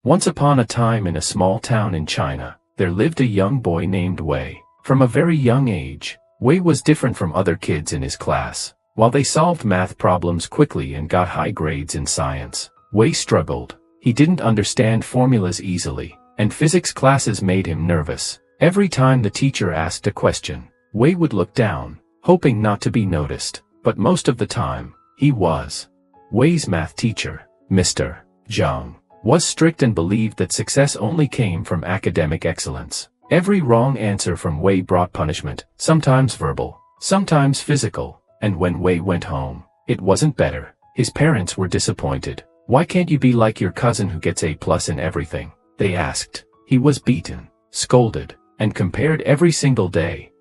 Once upon a time in a small town in China, there lived a young boy named Wei. From a very young age, Wei was different from other kids in his class. While they solved math problems quickly and got high grades in science, Wei struggled. He didn't understand formulas easily, and physics classes made him nervous. Every time the teacher asked a question, Wei would look down, hoping not to be noticed, but most of the time, he was. Wei's math teacher, Mr. Zhang, was strict and believed that success only came from academic excellence. Every wrong answer from Wei brought punishment, sometimes verbal, sometimes physical, and when Wei went home, it wasn't better. His parents were disappointed. "Why can't you be like your cousin who gets A+ in everything?" they asked. He was beaten, scolded, and compared every single day.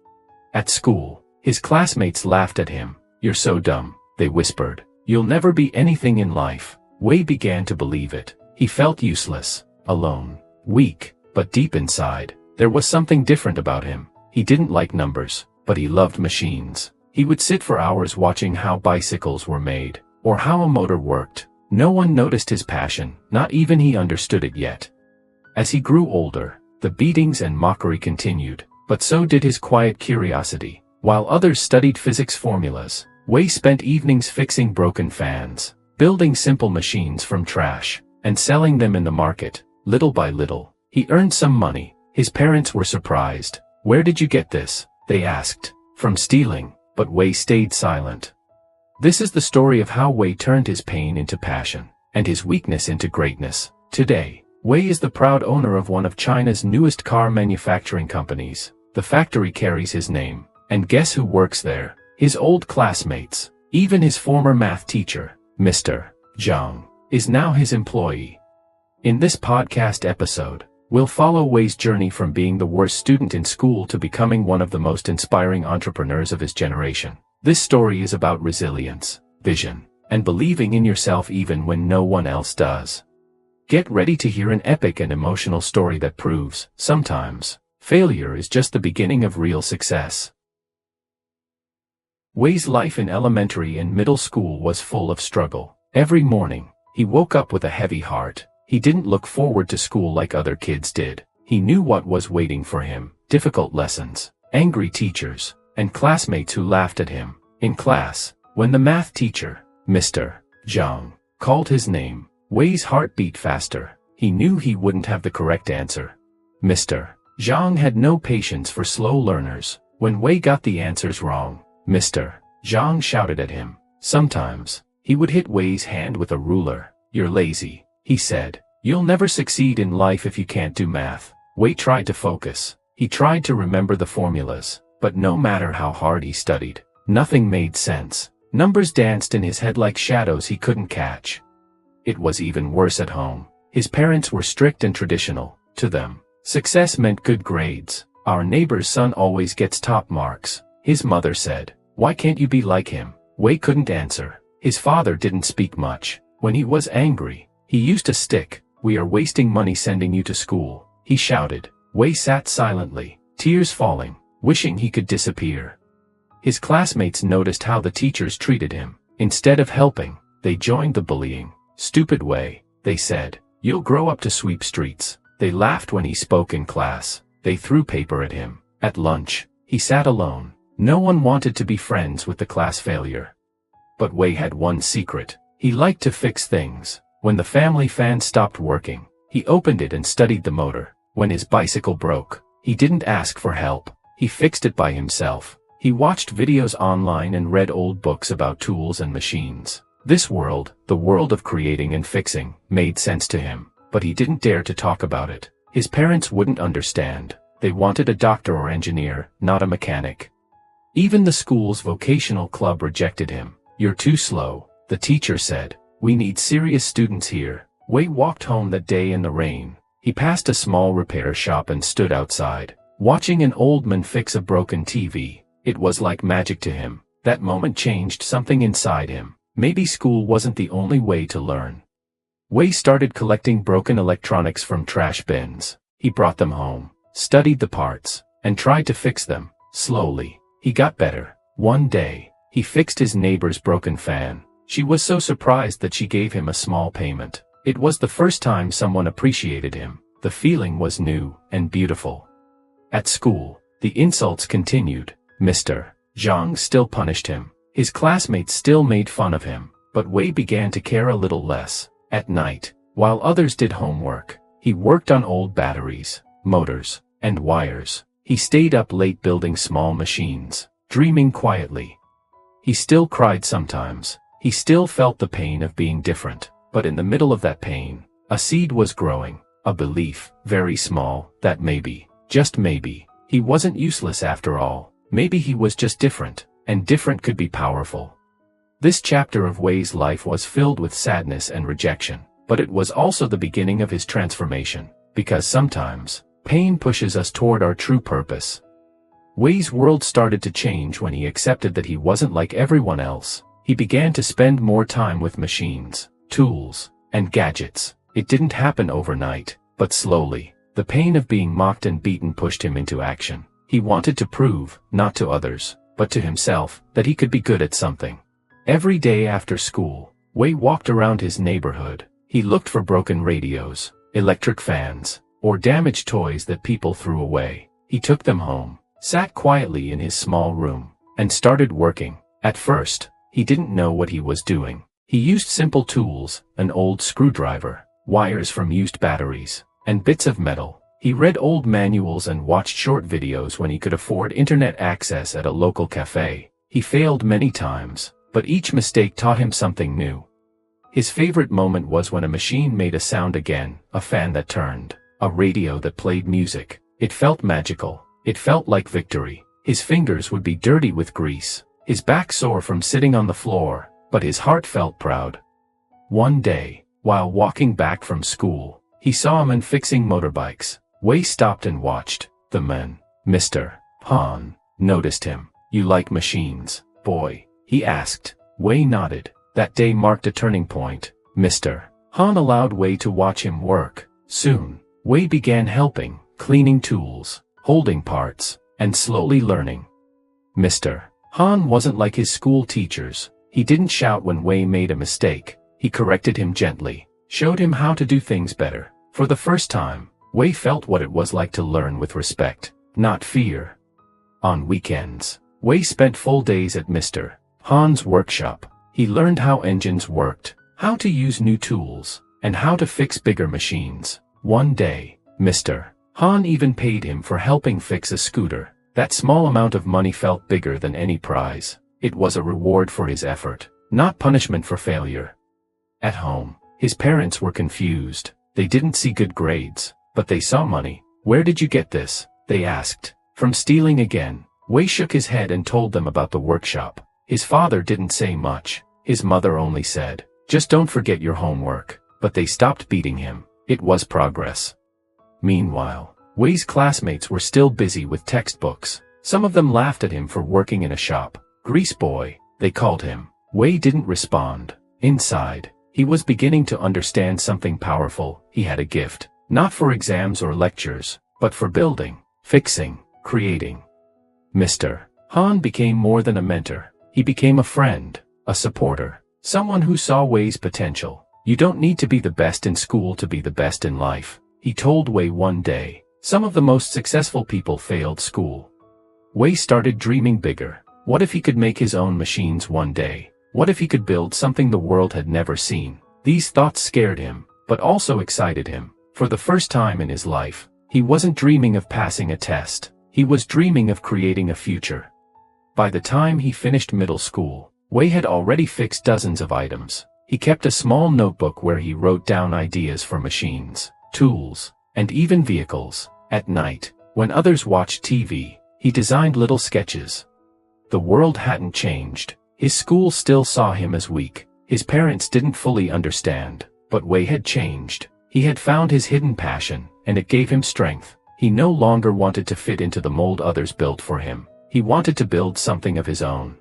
At school, his classmates laughed at him. "You're so dumb," they whispered. "You'll never be anything in life." Wei began to believe it. He felt useless, alone, weak, but deep inside, there was something different about him. He didn't like numbers, but he loved machines. He would sit for hours watching how bicycles were made, or how a motor worked. No one noticed his passion, not even he understood it yet. As he grew older, the beatings and mockery continued, but so did his quiet curiosity. While others studied physics formulas, Wei spent evenings fixing broken fans, building simple machines from trash, and selling them in the market. Little by little, he earned some money. His parents were surprised. "Where did you get this?" they asked. "From stealing," but Wei stayed silent. This is the story of how Wei turned his pain into passion, and his weakness into greatness. Today, Wei is the proud owner of one of China's newest car manufacturing companies. The factory carries his name, and guess who works there? His old classmates. Even his former math teacher, Mr. Zhang, is now his employee. In this podcast episode, we'll follow Wei's journey from being the worst student in school to becoming one of the most inspiring entrepreneurs of his generation. This story is about resilience, vision, and believing in yourself even when no one else does. Get ready to hear an epic and emotional story that proves, sometimes, failure is just the beginning of real success. Wei's life in elementary and middle school was full of struggle. Every morning, he woke up with a heavy heart. He didn't look forward to school like other kids did. He knew what was waiting for him: difficult lessons, angry teachers, and classmates who laughed at him. In class, when the math teacher, Mr. Zhang, called his name, Wei's heart beat faster. He knew he wouldn't have the correct answer. Mr. Zhang had no patience for slow learners. When Wei got the answers wrong, Mr. Zhang shouted at him. Sometimes, he would hit Wei's hand with a ruler. "You're lazy," he said. "You'll never succeed in life if you can't do math." Wei tried to focus. He tried to remember the formulas, but no matter how hard he studied, nothing made sense. Numbers danced in his head like shadows he couldn't catch. It was even worse at home. His parents were strict and traditional. To them, success meant good grades. "Our neighbor's son always gets top marks," his mother said. "Why can't you be like him?" Wei couldn't answer. His father didn't speak much. When he was angry, he used a stick. "We are wasting money sending you to school," he shouted. Wei sat silently, tears falling, wishing he could disappear. His classmates noticed how the teachers treated him. Instead of helping, they joined the bullying. "Stupid Wei," they said. "You'll grow up to sweep streets." They laughed when he spoke in class. They threw paper at him. At lunch, he sat alone. No one wanted to be friends with the class failure. But Wei had one secret. He liked to fix things. When the family fan stopped working, he opened it and studied the motor. When his bicycle broke, he didn't ask for help. He fixed it by himself. He watched videos online and read old books about tools and machines. This world, the world of creating and fixing, made sense to him, but he didn't dare to talk about it. His parents wouldn't understand. They wanted a doctor or engineer, not a mechanic. Even the school's vocational club rejected him. "You're too slow," the teacher said. "We need serious students here." Wei walked home that day in the rain. He passed a small repair shop and stood outside, watching an old man fix a broken TV. It was like magic to him. That moment changed something inside him. Maybe school wasn't the only way to learn. Wei started collecting broken electronics from trash bins. He brought them home, studied the parts, and tried to fix them. Slowly, he got better. One day, he fixed his neighbor's broken fan. She was so surprised that she gave him a small payment. It was the first time someone appreciated him. The feeling was new and beautiful. At school, the insults continued. Mr. Zhang still punished him. His classmates still made fun of him, but Wei began to care a little less. At night, while others did homework, he worked on old batteries, motors, and wires. He stayed up late building small machines, dreaming quietly. He still cried sometimes. He still felt the pain of being different, but in the middle of that pain, a seed was growing, a belief, very small, that maybe, just maybe, he wasn't useless after all. Maybe he was just different, and different could be powerful. This chapter of Wei's life was filled with sadness and rejection, but it was also the beginning of his transformation, because sometimes, pain pushes us toward our true purpose. Wei's world started to change when he accepted that he wasn't like everyone else. He began to spend more time with machines, tools, and gadgets. It didn't happen overnight, but slowly. The pain of being mocked and beaten pushed him into action. He wanted to prove, not to others, but to himself, that he could be good at something. Every day after school, Wei walked around his neighborhood. He looked for broken radios, electric fans, or damaged toys that people threw away. He took them home, sat quietly in his small room, and started working. At first, he didn't know what he was doing. He used simple tools, an old screwdriver, wires from used batteries, and bits of metal. He read old manuals and watched short videos when he could afford internet access at a local cafe. He failed many times, but each mistake taught him something new. His favorite moment was when a machine made a sound again, a fan that turned, a radio that played music. It felt magical. It felt like victory. His fingers would be dirty with grease, his back sore from sitting on the floor, but his heart felt proud. One day, while walking back from school, he saw a man fixing motorbikes. Wei stopped and watched. The man, Mr. Han, noticed him. "You like machines, boy?" he asked. Wei nodded. That day marked a turning point. Mr. Han allowed Wei to watch him work. Soon, Wei began helping, cleaning tools, holding parts, and slowly learning. Mr. Han wasn't like his school teachers. He didn't shout when Wei made a mistake. He corrected him gently, showed him how to do things better. For the first time, Wei felt what it was like to learn with respect, not fear. On weekends, Wei spent full days at Mr. Han's workshop. He learned how engines worked, how to use new tools, and how to fix bigger machines. One day, Mr. Han even paid him for helping fix a scooter. That small amount of money felt bigger than any prize. It was a reward for his effort, not punishment for failure. At home, his parents were confused. They didn't see good grades, but they saw money. "Where did you get this?" they asked. "From stealing again." Wei shook his head and told them about the workshop. His father didn't say much. His mother only said, "Just don't forget your homework." But they stopped beating him. It was progress. Meanwhile, Wei's classmates were still busy with textbooks. Some of them laughed at him for working in a shop. "Grease boy," they called him. Wei didn't respond. Inside, he was beginning to understand something powerful. He had a gift, not for exams or lectures, but for building, fixing, creating. Mr. Han became more than a mentor. He became a friend, a supporter, someone who saw Wei's potential. "You don't need to be the best in school to be the best in life," he told Wei one day. Some of the most successful people failed school. Wei started dreaming bigger. What if he could make his own machines one day? What if he could build something the world had never seen? These thoughts scared him, but also excited him. For the first time in his life, he wasn't dreaming of passing a test. He was dreaming of creating a future. By the time he finished middle school, Wei had already fixed dozens of items. He kept a small notebook where he wrote down ideas for machines, tools, and even vehicles. At night, when others watched TV, he designed little sketches. The world hadn't changed. His school still saw him as weak. His parents didn't fully understand, but Wei had changed. He had found his hidden passion, and it gave him strength. He no longer wanted to fit into the mold others built for him. He wanted to build something of his own.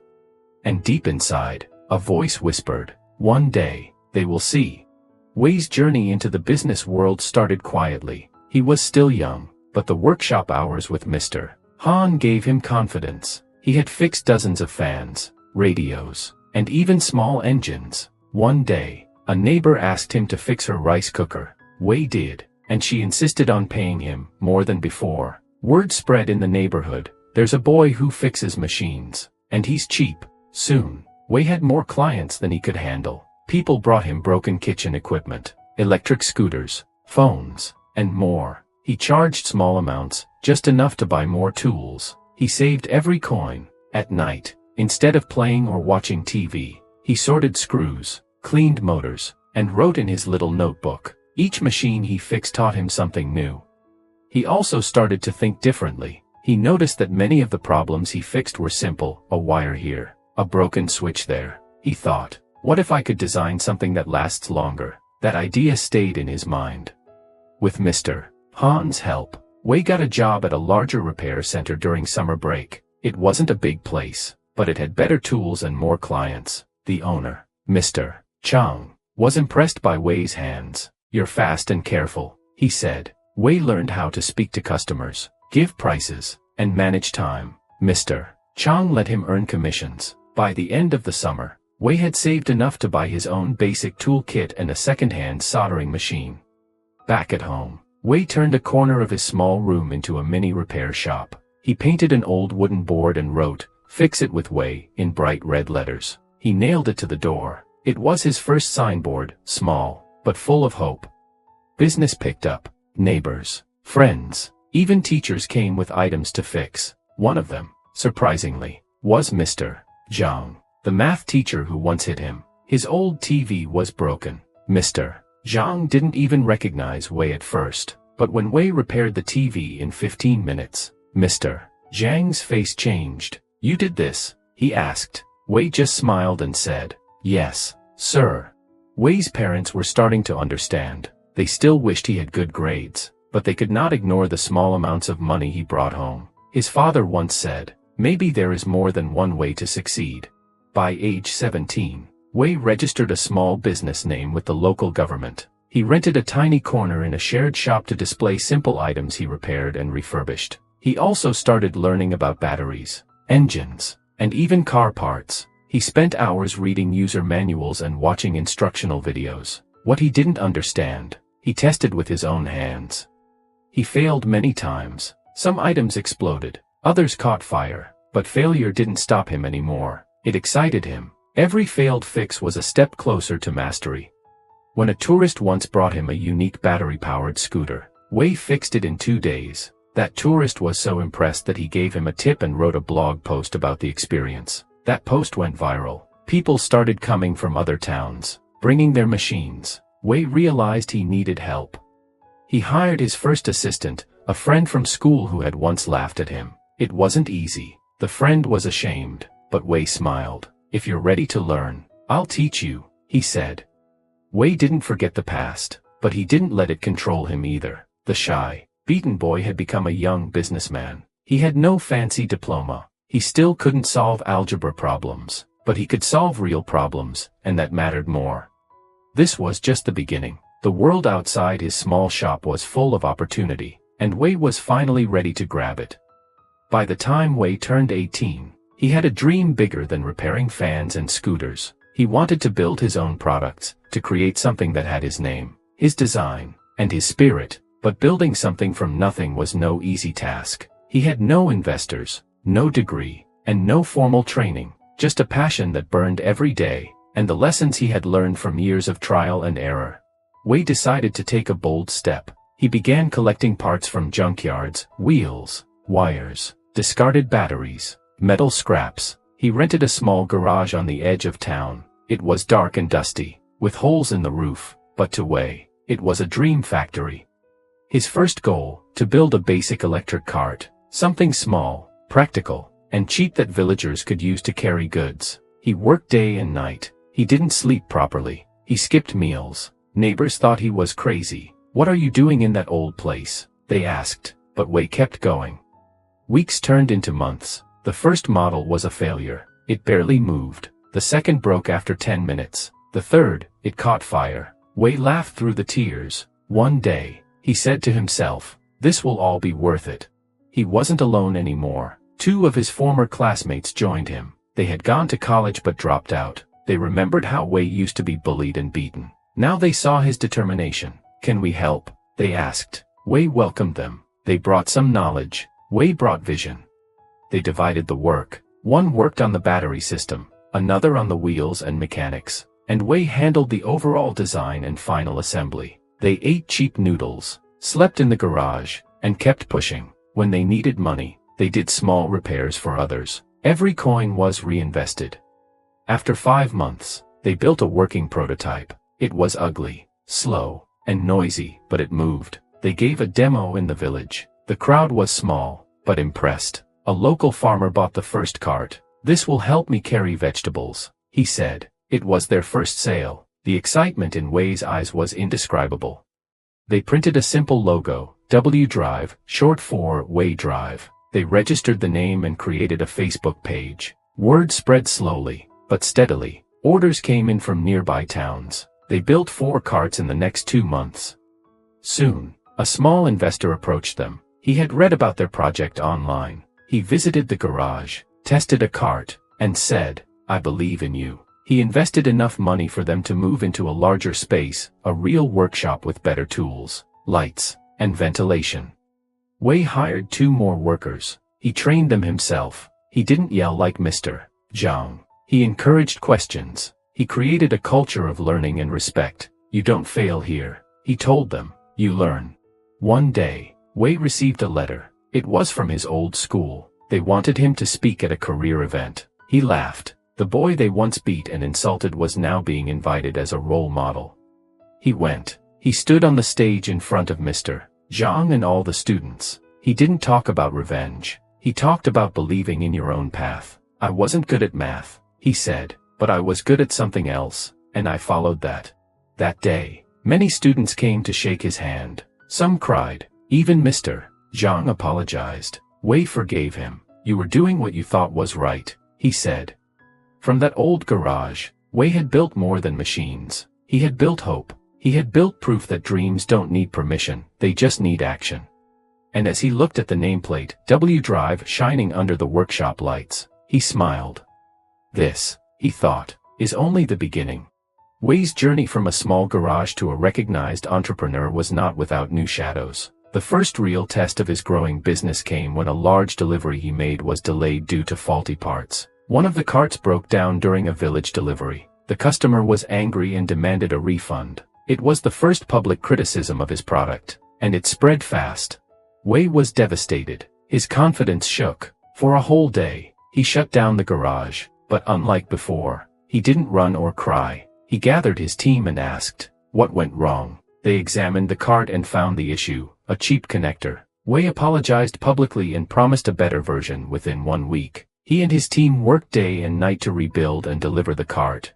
And deep inside, a voice whispered, "One day, they will see." Wei's journey into the business world started quietly. He was still young, but the workshop hours with Mr. Han gave him confidence. He had fixed dozens of fans, radios, and even small engines. One day, A neighbor asked him to fix her rice cooker. Wei did, and she insisted on paying him more than before. Word spread in the neighborhood, there's a boy who fixes machines, and he's cheap. Soon, Wei had more clients than he could handle. People brought him broken kitchen equipment, electric scooters, phones, and more. He charged small amounts, just enough to buy more tools. He saved every coin. At night, instead of playing or watching TV, he sorted screws, cleaned motors, and wrote in his little notebook. Each machine he fixed taught him something new. He also started to think differently. He noticed that many of the problems he fixed were simple: a wire here, a broken switch there. He thought, what if I could design something that lasts longer? That idea stayed in his mind. With Mr. Han's help, Wei got a job at a larger repair center during summer break. It wasn't a big place, but it had better tools and more clients. The owner, Mr. Chang, was impressed by Wei's hands. You're fast and careful, he said. Wei learned how to speak to customers, give prices, and manage time. Mr. Chang let him earn commissions. By the end of the summer, Wei had saved enough to buy his own basic tool kit and a second-hand soldering machine. Back at home, Wei turned a corner of his small room into a mini repair shop. He painted an old wooden board and wrote, "Fix it with Wei," in bright red letters. He nailed it to the door. It was his first signboard, small, but full of hope. Business picked up. Neighbors, friends, even teachers came with items to fix. One of them, surprisingly, was Mr. Zhang, the math teacher who once hit him. His old TV was broken. Mr. Zhang didn't even recognize Wei at first, but when Wei repaired the TV in 15 minutes, Mr. Zhang's face changed. "You did this?" he asked. Wei just smiled and said, "Yes, sir." Wei's parents were starting to understand. They still wished he had good grades, but they could not ignore the small amounts of money he brought home. His father once said, "Maybe there is more than one way to succeed." By age 17, Wei registered a small business name with the local government. He rented a tiny corner in a shared shop to display simple items he repaired and refurbished. He also started learning about batteries, engines, and even car parts. He spent hours reading user manuals and watching instructional videos. What he didn't understand, he tested with his own hands. He failed many times. Some items exploded, others caught fire, but failure didn't stop him anymore. It excited him. Every failed fix was a step closer to mastery. When a tourist once brought him a unique battery-powered scooter, Wei fixed it in 2 days. That tourist was so impressed that he gave him a tip and wrote a blog post about the experience. That post went viral. People started coming from other towns, bringing their machines. Wei realized he needed help. He hired his first assistant, a friend from school who had once laughed at him. It wasn't easy. The friend was ashamed, but Wei smiled. "If you're ready to learn, I'll teach you," he said. Wei didn't forget the past, but he didn't let it control him either. The shy, beaten boy had become a young businessman. He had no fancy diploma. He still couldn't solve algebra problems, but he could solve real problems, and that mattered more. This was just the beginning. The world outside his small shop was full of opportunity, and Wei was finally ready to grab it. By the time Wei turned 18, he had a dream bigger than repairing fans and scooters. He wanted to build his own products, to create something that had his name, his design, and his spirit. But building something from nothing was no easy task. He had no investors, no degree, and no formal training, just a passion that burned every day, and the lessons he had learned from years of trial and error. Wei decided to take a bold step. He began collecting parts from junkyards, wheels, wires, discarded batteries, metal scraps. He rented a small garage on the edge of town. It was dark and dusty, with holes in the roof, but to Wei, it was a dream factory. His first goal, to build a basic electric cart, something small, practical, and cheap that villagers could use to carry goods. He worked day and night. He didn't sleep properly. He skipped meals. Neighbors thought he was crazy. "What are you doing in that old place?" they asked, but Wei kept going. Weeks turned into months. The first model was a failure. It barely moved. The second broke after 10 minutes. The third, it caught fire. Wei laughed through the tears. One day, he said to himself, "This will all be worth it." He wasn't alone anymore. 2 of his former classmates joined him. They had gone to college but dropped out. They remembered how Wei used to be bullied and beaten. Now they saw his determination. "Can we help?" they asked. Wei welcomed them. They brought some knowledge. Wei brought vision. They divided the work. One worked on the battery system, another on the wheels and mechanics, and Wei handled the overall design and final assembly. They ate cheap noodles, slept in the garage, and kept pushing. When they needed money, they did small repairs for others. Every coin was reinvested. After 5 months, they built a working prototype. It was ugly, slow, and noisy, but it moved. They gave a demo in the village. The crowd was small, but impressed. A local farmer bought the first cart. "This will help me carry vegetables," he said. It was their first sale. The excitement in Wei's eyes was indescribable. They printed a simple logo, W Drive, short for Wei Drive. They registered the name and created a Facebook page. Word spread slowly, but steadily. Orders came in from nearby towns. They built 4 carts in the next 2 months. Soon, a small investor approached them. He had read about their project online. He visited the garage, tested a cart, and said, "I believe in you." He invested enough money for them to move into a larger space, a real workshop with better tools, lights, and ventilation. Wei hired 2 more workers. He trained them himself. He didn't yell like Mr. Zhang. He encouraged questions. He created a culture of learning and respect. "You don't fail here," he told them. "You learn." One day, Wei received a letter. It was from his old school. They wanted him to speak at a career event. He laughed. The boy they once beat and insulted was now being invited as a role model. He went. He stood on the stage in front of Mr. Zhang and all the students. He didn't talk about revenge. He talked about believing in your own path. "I wasn't good at math," he said, "but I was good at something else, and I followed that." That day, many students came to shake his hand. Some cried. Even Mr. Zhang apologized. Wei forgave him. "You were doing what you thought was right," he said. From that old garage, Wei had built more than machines. He had built hope. He had built proof that dreams don't need permission, they just need action. And as he looked at the nameplate, W Drive shining under the workshop lights, he smiled. This, he thought, is only the beginning. Wei's journey from a small garage to a recognized entrepreneur was not without new shadows. The first real test of his growing business came when a large delivery he made was delayed due to faulty parts. One of the carts broke down during a village delivery. The customer was angry and demanded a refund. It was the first public criticism of his product, and it spread fast. Wei was devastated. His confidence shook. For a whole day, he shut down the garage, but unlike before, he didn't run or cry. He gathered his team and asked, what went wrong? They examined the cart and found the issue, a cheap connector. Wei apologized publicly and promised a better version within 1 week. He and his team worked day and night to rebuild and deliver the cart.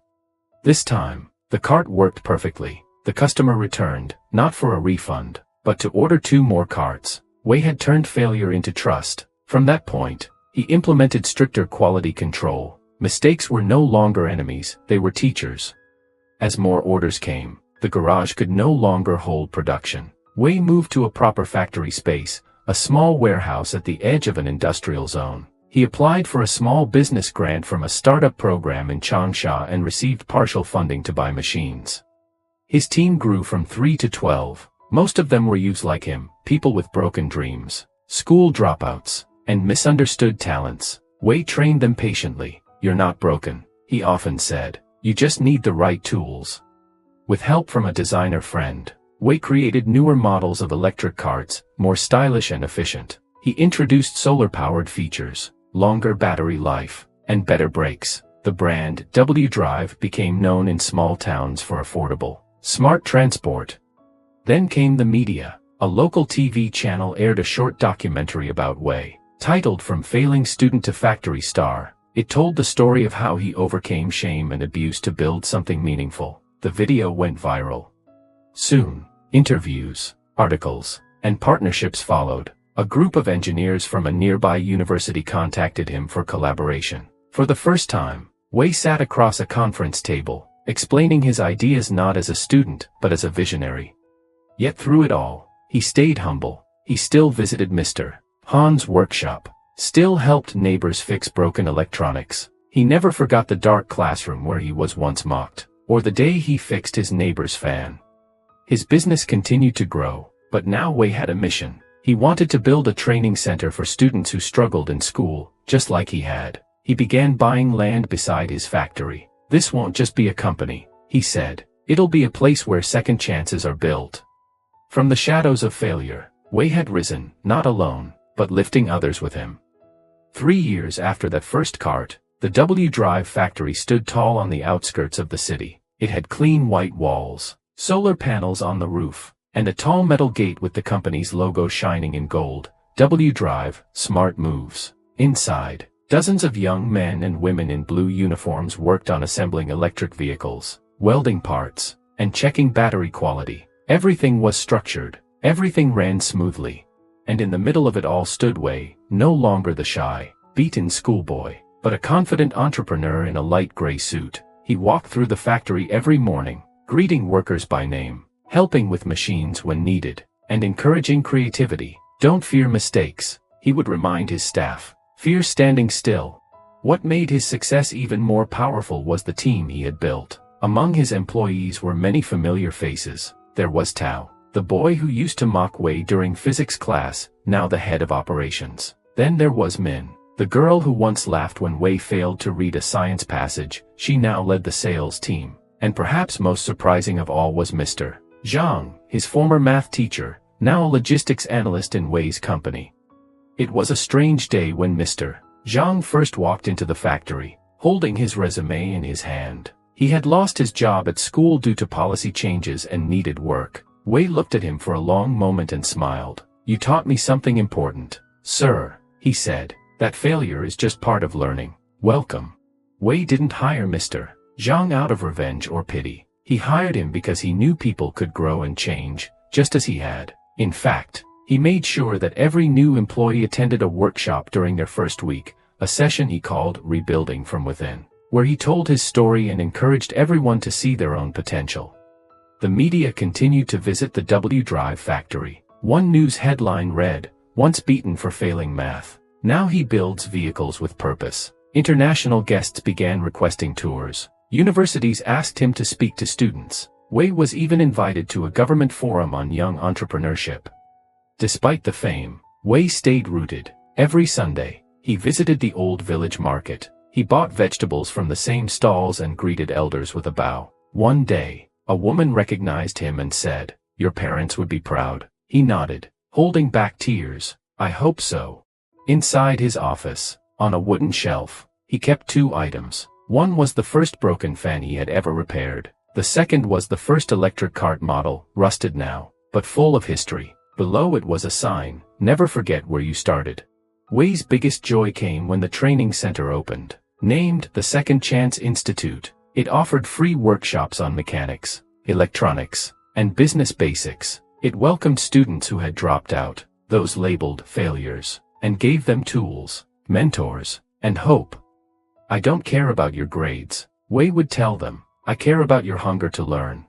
This time, the cart worked perfectly. The customer returned, not for a refund, but to order 2 more carts. Wei had turned failure into trust. From that point, he implemented stricter quality control. Mistakes were no longer enemies, they were teachers. As more orders came, the garage could no longer hold production. Wei moved to a proper factory space, a small warehouse at the edge of an industrial zone. He applied for a small business grant from a startup program in Changsha and received partial funding to buy machines. His team grew from 3 to 12. Most of them were youths like him, people with broken dreams, school dropouts, and misunderstood talents. Wei trained them patiently. You're not broken, he often said. You just need the right tools. With help from a designer friend, Wei created newer models of electric carts, more stylish and efficient. He introduced solar-powered features, longer battery life, and better brakes. The brand W Drive became known in small towns for affordable, smart transport. Then came the media. A local TV channel aired a short documentary about Wei, titled From Failing Student to Factory Star. It told the story of how he overcame shame and abuse to build something meaningful. The video went viral. Soon, interviews, articles, and partnerships followed. A group of engineers from a nearby university contacted him for collaboration. For the first time, Wei sat across a conference table, explaining his ideas not as a student, but as a visionary. Yet through it all, he stayed humble. He still visited Mr. Han's workshop, still helped neighbors fix broken electronics. He never forgot the dark classroom where he was once mocked. or the day he fixed his neighbor's fan. His business continued to grow, but now Wei had a mission. He wanted to build a training center for students who struggled in school, just like he had. He began buying land beside his factory. "This won't just be a company," he said. "It'll be a place where second chances are built." From the shadows of failure, Wei had risen, not alone, but lifting others with him. 3 years after that first cart, the W Drive factory stood tall on the outskirts of the city. It had clean white walls, solar panels on the roof, and a tall metal gate with the company's logo shining in gold. W Drive, Smart Moves. Inside, dozens of young men and women in blue uniforms worked on assembling electric vehicles, welding parts, and checking battery quality. Everything was structured, everything ran smoothly. And in the middle of it all stood Wei, no longer the shy, beaten schoolboy, but a confident entrepreneur in a light gray suit. He walked through the factory every morning, greeting workers by name, helping with machines when needed, and encouraging creativity. "Don't fear mistakes," he would remind his staff. "Fear standing still." What made his success even more powerful was the team he had built. Among his employees were many familiar faces. There was Tao, the boy who used to mock Wei during physics class, now the head of operations. Then there was Min, the girl who once laughed when Wei failed to read a science passage. She now led the sales team. And perhaps most surprising of all was Mr. Zhang, his former math teacher, now a logistics analyst in Wei's company. It was a strange day when Mr. Zhang first walked into the factory, holding his resume in his hand. He had lost his job at school due to policy changes and needed work. Wei looked at him for a long moment and smiled. "You taught me something important, sir," he said. "That failure is just part of learning. Welcome." Wei didn't hire Mr. Zhang out of revenge or pity. He hired him because he knew people could grow and change, just as he had. In fact, he made sure that every new employee attended a workshop during their first week, a session he called Rebuilding from Within, where he told his story and encouraged everyone to see their own potential. The media continued to visit the W Drive factory. One news headline read, "Once beaten for failing math, now he builds vehicles with purpose." International guests began requesting tours. Universities asked him to speak to students. Wei was even invited to a government forum on young entrepreneurship. Despite the fame, Wei stayed rooted. Every Sunday, he visited the old village market. He bought vegetables from the same stalls and greeted elders with a bow. One day, a woman recognized him and said, "Your parents would be proud." He nodded, holding back tears. "I hope so." Inside his office, on a wooden shelf, he kept 2 items. One was the first broken fan he had ever repaired. The second was the first electric cart model, rusted now, but full of history. Below it was a sign, "Never forget where you started." Wei's biggest joy came when the training center opened. Named the Second Chance Institute, it offered free workshops on mechanics, electronics, and business basics. It welcomed students who had dropped out, those labeled failures, and gave them tools, mentors, and hope. "I don't care about your grades," Wei would tell them. "I care about your hunger to learn."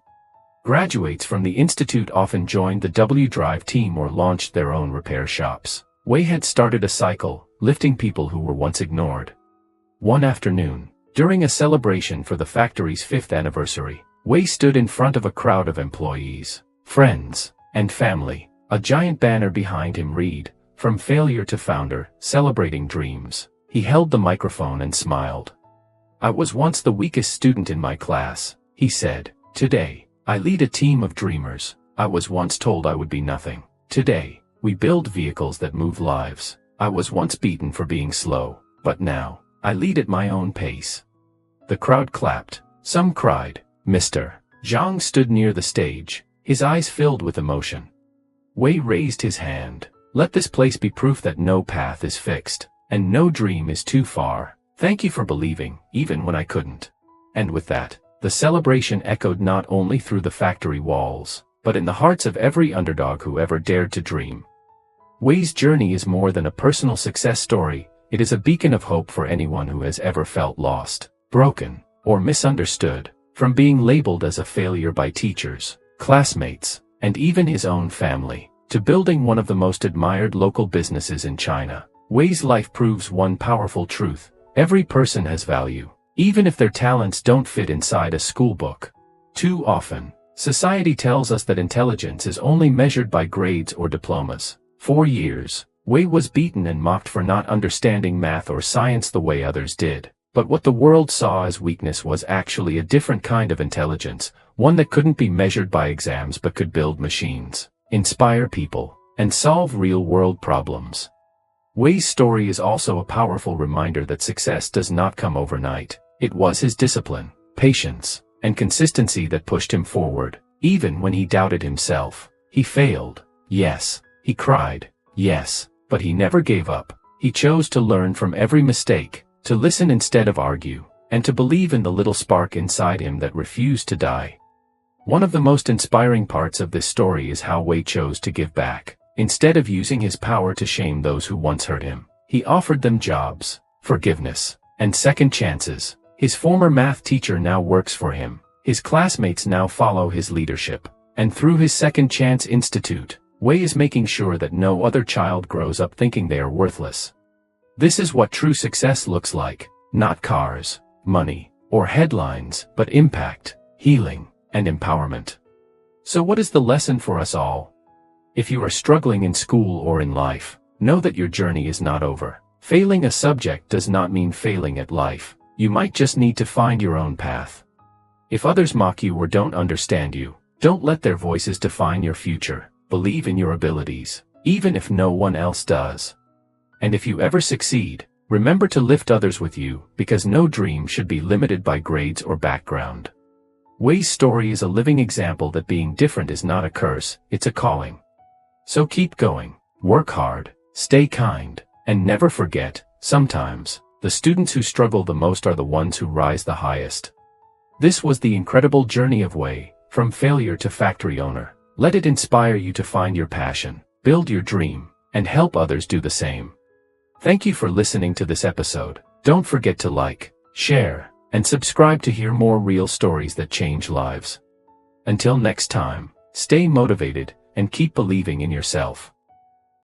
Graduates from the institute often joined the W Drive team or launched their own repair shops. Wei had started a cycle, lifting people who were once ignored. One afternoon, during a celebration for the factory's 5th anniversary, Wei stood in front of a crowd of employees, friends, and family. A giant banner behind him read, "From Failure to Founder, Celebrating Dreams." He held the microphone and smiled. "I was once the weakest student in my class," he said. "Today, I lead a team of dreamers. I was once told I would be nothing. Today, we build vehicles that move lives. I was once beaten for being slow, but now, I lead at my own pace." The crowd clapped. Some cried. Mr. Zhang stood near the stage, his eyes filled with emotion. Wei raised his hand. "Let this place be proof that no path is fixed, and no dream is too far. Thank you for believing, even when I couldn't." And with that, the celebration echoed not only through the factory walls, but in the hearts of every underdog who ever dared to dream. Wei's journey is more than a personal success story. It is a beacon of hope for anyone who has ever felt lost, broken, or misunderstood. From being labeled as a failure by teachers, classmates, and even his own family, to building one of the most admired local businesses in China, Wei's life proves one powerful truth: every person has value, even if their talents don't fit inside a school book. Too often, society tells us that intelligence is only measured by grades or diplomas. For years, Wei was beaten and mocked for not understanding math or science the way others did. But what the world saw as weakness was actually a different kind of intelligence, one that couldn't be measured by exams but could build machines, inspire people, and solve real-world problems. Wei's story is also a powerful reminder that success does not come overnight. It was his discipline, patience, and consistency that pushed him forward. Even when he doubted himself, he failed. Yes, he cried. Yes, but he never gave up. He chose to learn from every mistake, to listen instead of argue, and to believe in the little spark inside him that refused to die. One of the most inspiring parts of this story is how Wei chose to give back. Instead of using his power to shame those who once hurt him, he offered them jobs, forgiveness, and second chances. His former math teacher now works for him. His classmates now follow his leadership. And through his Second Chance Institute, Wei is making sure that no other child grows up thinking they are worthless. This is what true success looks like. Not cars, money, or headlines, but impact, healing, and empowerment. So what is the lesson for us all? If you are struggling in school or in life, know that your journey is not over. Failing a subject does not mean failing at life. You might just need to find your own path. If others mock you or don't understand you, don't let their voices define your future. Believe in your abilities, even if no one else does. And if you ever succeed, remember to lift others with you, because no dream should be limited by grades or background. Wei's story is a living example that being different is not a curse, it's a calling. So keep going, work hard, stay kind, and never forget, sometimes, the students who struggle the most are the ones who rise the highest. This was the incredible journey of Wei, from failure to factory owner. Let it inspire you to find your passion, build your dream, and help others do the same. Thank you for listening to this episode. Don't forget to like, share, and subscribe to hear more real stories that change lives. Until next time, stay motivated, and keep believing in yourself.